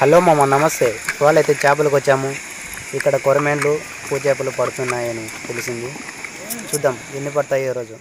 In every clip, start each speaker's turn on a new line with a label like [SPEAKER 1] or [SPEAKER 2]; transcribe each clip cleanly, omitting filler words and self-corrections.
[SPEAKER 1] Hello మామ, నమస్తే. ఇవాళ అయితే చేపలకు వచ్చాము. ఇక్కడ కొరమేన్లు పూ చేపలు పడుతున్నాయని తెలిసింది. చూద్దాం ఎన్ని పడతాయి ఈరోజు.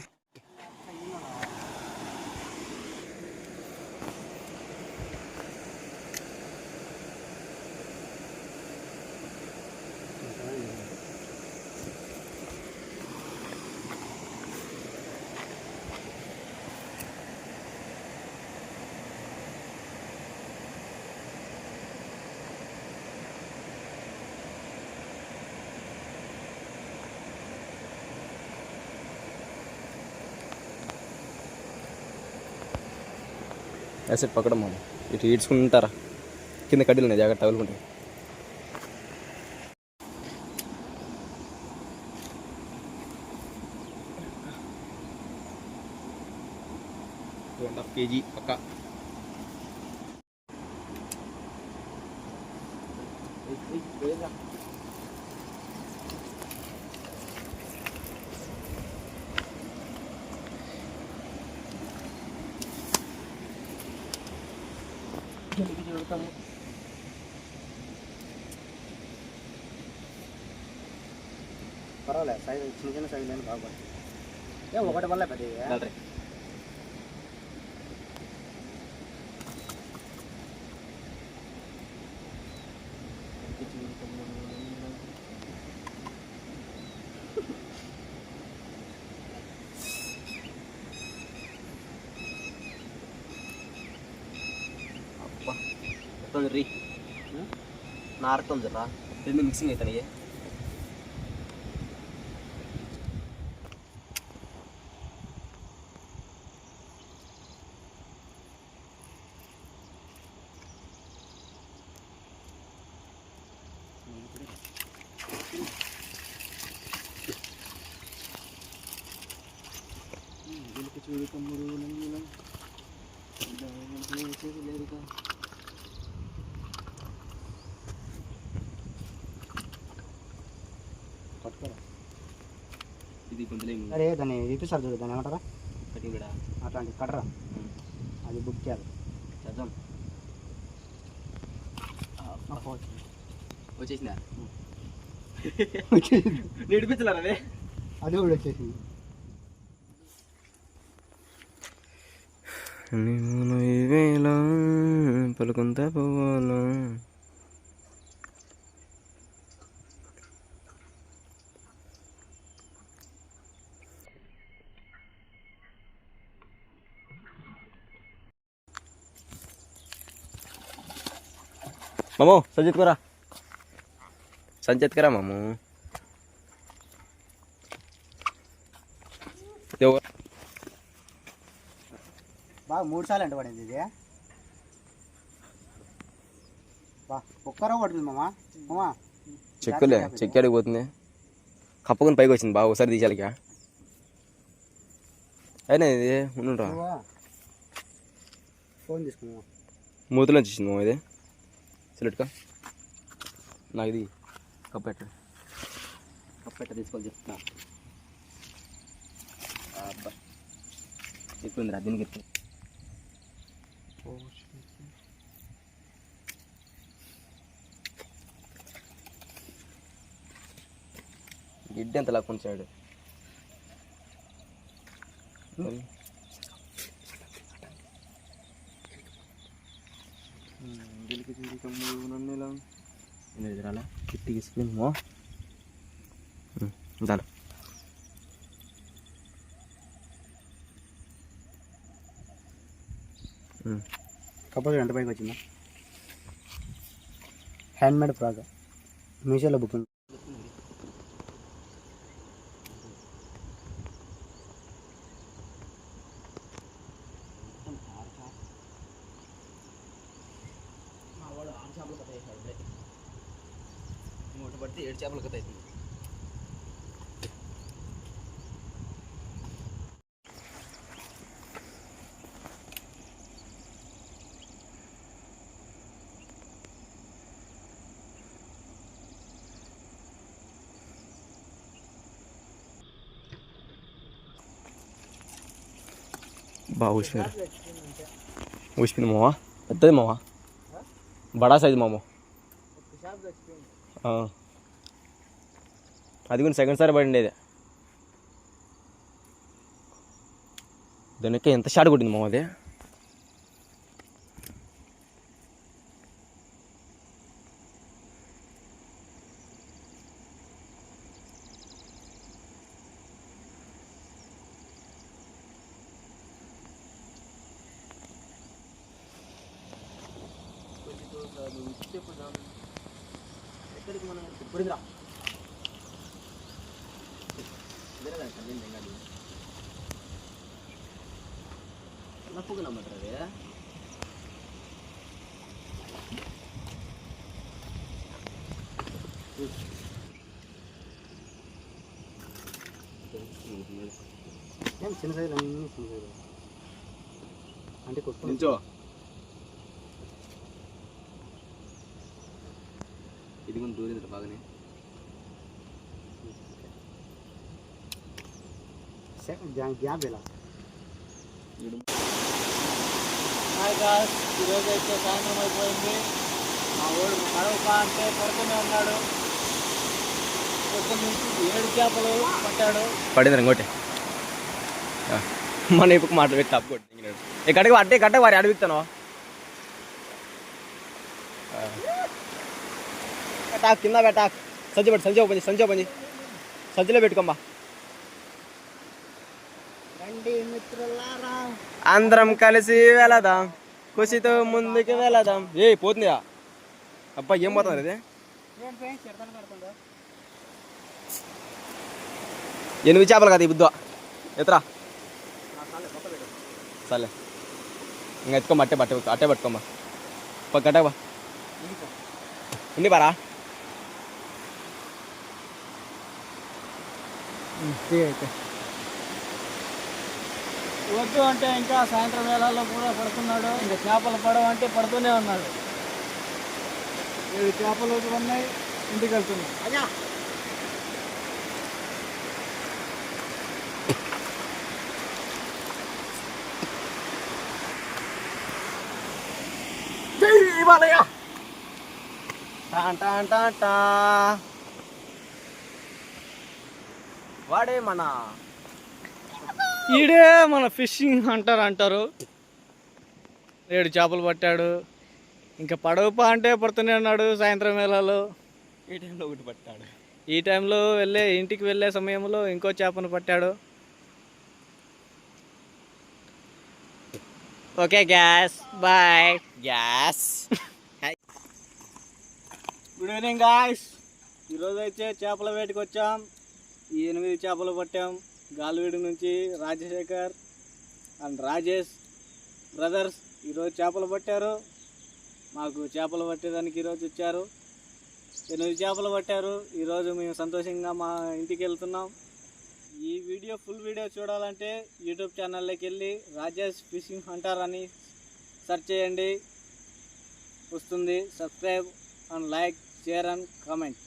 [SPEAKER 2] యాసెట్ పక్కడం మనం ఇటు ఈడ్చుకుంటారా, కింద కడ్డీలు ఉన్నాయి, జాగ్రత్త తగులుకుంటాయి. కేజీ పక్క
[SPEAKER 1] పర్వాలేదు, సైజు చిన్న చిన్న సైజు లేని బాగుపడుతుంది. ఒకటి వల్ల పెద్ద
[SPEAKER 2] రీ నారుతుంది జరా, రెండు మిక్సింగ్ అవుతాయి. ఇది కొంచెం
[SPEAKER 1] అరే దాన్ని ఇప్పిస్తారు చూడు, దాన్ని ఏమంటారా,
[SPEAKER 2] కటింగ్ కూడా
[SPEAKER 1] అట్లాంటి కట్టరా, అది బుక్ చేయాలి.
[SPEAKER 2] చేద్దాం. వచ్చేసిందా? నేడిపించలేరు అదే,
[SPEAKER 1] అది కూడా వచ్చేసింది.
[SPEAKER 2] వేళ పలుకుంటా పోవాలా. మామూ సంచేత్ కరా మామూ.
[SPEAKER 1] బాగా 3 సార్లు ఎంట పడింది ఇది. బా ఒక్కరో పడుతుంది మామా.
[SPEAKER 2] చెక్కి అడిగిపోతుంది, కప్పుకొని పైకి వచ్చింది బాగా. ఒకసారి తీసాలిగా అయినా ఇది ఉండురా,
[SPEAKER 1] ఫోన్ తీసుకున్నా
[SPEAKER 2] మూతలో వచ్చింది మామ. ఇది సిలెట్గా నాకు ఇది కప్పెట్ట తీసుకోవాలి చెప్తున్నా. అబ్బా ఎక్కువ రా దీనికి ఎక్కువ. గిడ్డి ఎంత లాక్కొని సైడ్ ఎదురాలా కిట్టి తీసుకుని దాని
[SPEAKER 1] కప్పలు ఎంత పైకి వచ్చిందా. హ్యాండ్మేడ్ ఫ్రాక్, మీషోలో బుక్.
[SPEAKER 2] మూట పడితే 7 చేపలు కథ అవుతుంది. బాగా ఊసిపోయారు. ఊసిపోయింది మావా, పెద్దది మావా, బడా సైజు మాము. అది కూడా సెకండ్ సారి పడిండేది. దానికి ఎంత షాట్ కొట్టింది మామ అది.
[SPEAKER 1] చిన్న సైజులు అన్నీ చిన్న సైజులు అంటే
[SPEAKER 2] నించో. ఇది కూడా దూరింది బాగానే.
[SPEAKER 1] గ్యాప్ ఇలా
[SPEAKER 3] ఈరోజు అయితే సాయంత్రం అయిపోయింది. మా ఊడు పడవపా అంటే పడుతూనే ఉన్నాడు. పొద్దున్న నుంచి 7 చేపలు పట్టాడు.
[SPEAKER 2] పడింది ఇంకోటి. మన ఇప్పుడు మాట పెట్టి తప్పు కొట్టి కట్టకి అట్టే కట్ట వారి అడిగిస్తాను. పెట్టాక్ కింద పెట్టాక్. సంచి పెట్టి సంచి ఓపెన్ సంచి ఓపెన్ సంచిలో పెట్టుకోమ్మా.
[SPEAKER 3] రండి మిత్రులారా,
[SPEAKER 2] అందరం కలిసి వెళదాం, ఖుషితో ముందుకు వెళదాం. ఏ పోతుందా అబ్బా, ఏం పోతుంది అది? 8 చేపలు కదా ఈ బుద్ధ. ఎత్తరా సరే, ఇంకా ఎత్తుకోమ్మా. అట్టే పట్టుకోమ్మా. కట్టబా ఉండి బారా.
[SPEAKER 3] వద్దు అంటే ఇంకా సాయంత్రం వేళల్లో కూడా పడుతున్నాడు. ఇంకా చేపలు పడవంటే పడుతూనే ఉన్నాడు. 7 చేపలు ఉన్నాయి. ఇంటికి వెళ్తున్నాడు.
[SPEAKER 2] వాడే మన
[SPEAKER 3] ఈడే మన ఫిషింగ్ అంటారు. 7 చేపలు పట్టాడు. ఇంకా పడవపా అంటే పడుతూనే ఉన్నాడు. సాయంత్రం వేళలో
[SPEAKER 2] ఈ టైంలో ఒకటి పట్టాడు.
[SPEAKER 3] ఈ టైంలో ఇంటికి వెళ్ళే సమయంలో ఇంకో చేపను పట్టాడు. ఓకే గ్యాస్ బాయ్.
[SPEAKER 2] గ్యాస్.
[SPEAKER 3] Good evening guys. ఈరోజు అయితే చేపల వేటకి వచ్చాం. ఈ 8 చేపలు పట్టాం. గాలివీడు నుంచి రాజశేఖర్ అండ్ రాజేష్ బ్రదర్స్ ఈరోజు చేపలు పట్టారు. మాకు చేపలు పట్టేదానికి ఈరోజు వచ్చారు. 8 చేపలు పట్టారు. ఈరోజు మేము సంతోషంగా మా ఇంటికి వెళ్తున్నాం. ఈ ఫుల్ వీడియో చూడాలంటే యూట్యూబ్ ఛానల్లోకి వెళ్ళి రాజేష్ ఫిషింగ్ హంటర్ అని సెర్చ్ చేయండి, వస్తుంది. Subscribe and like, share and comment.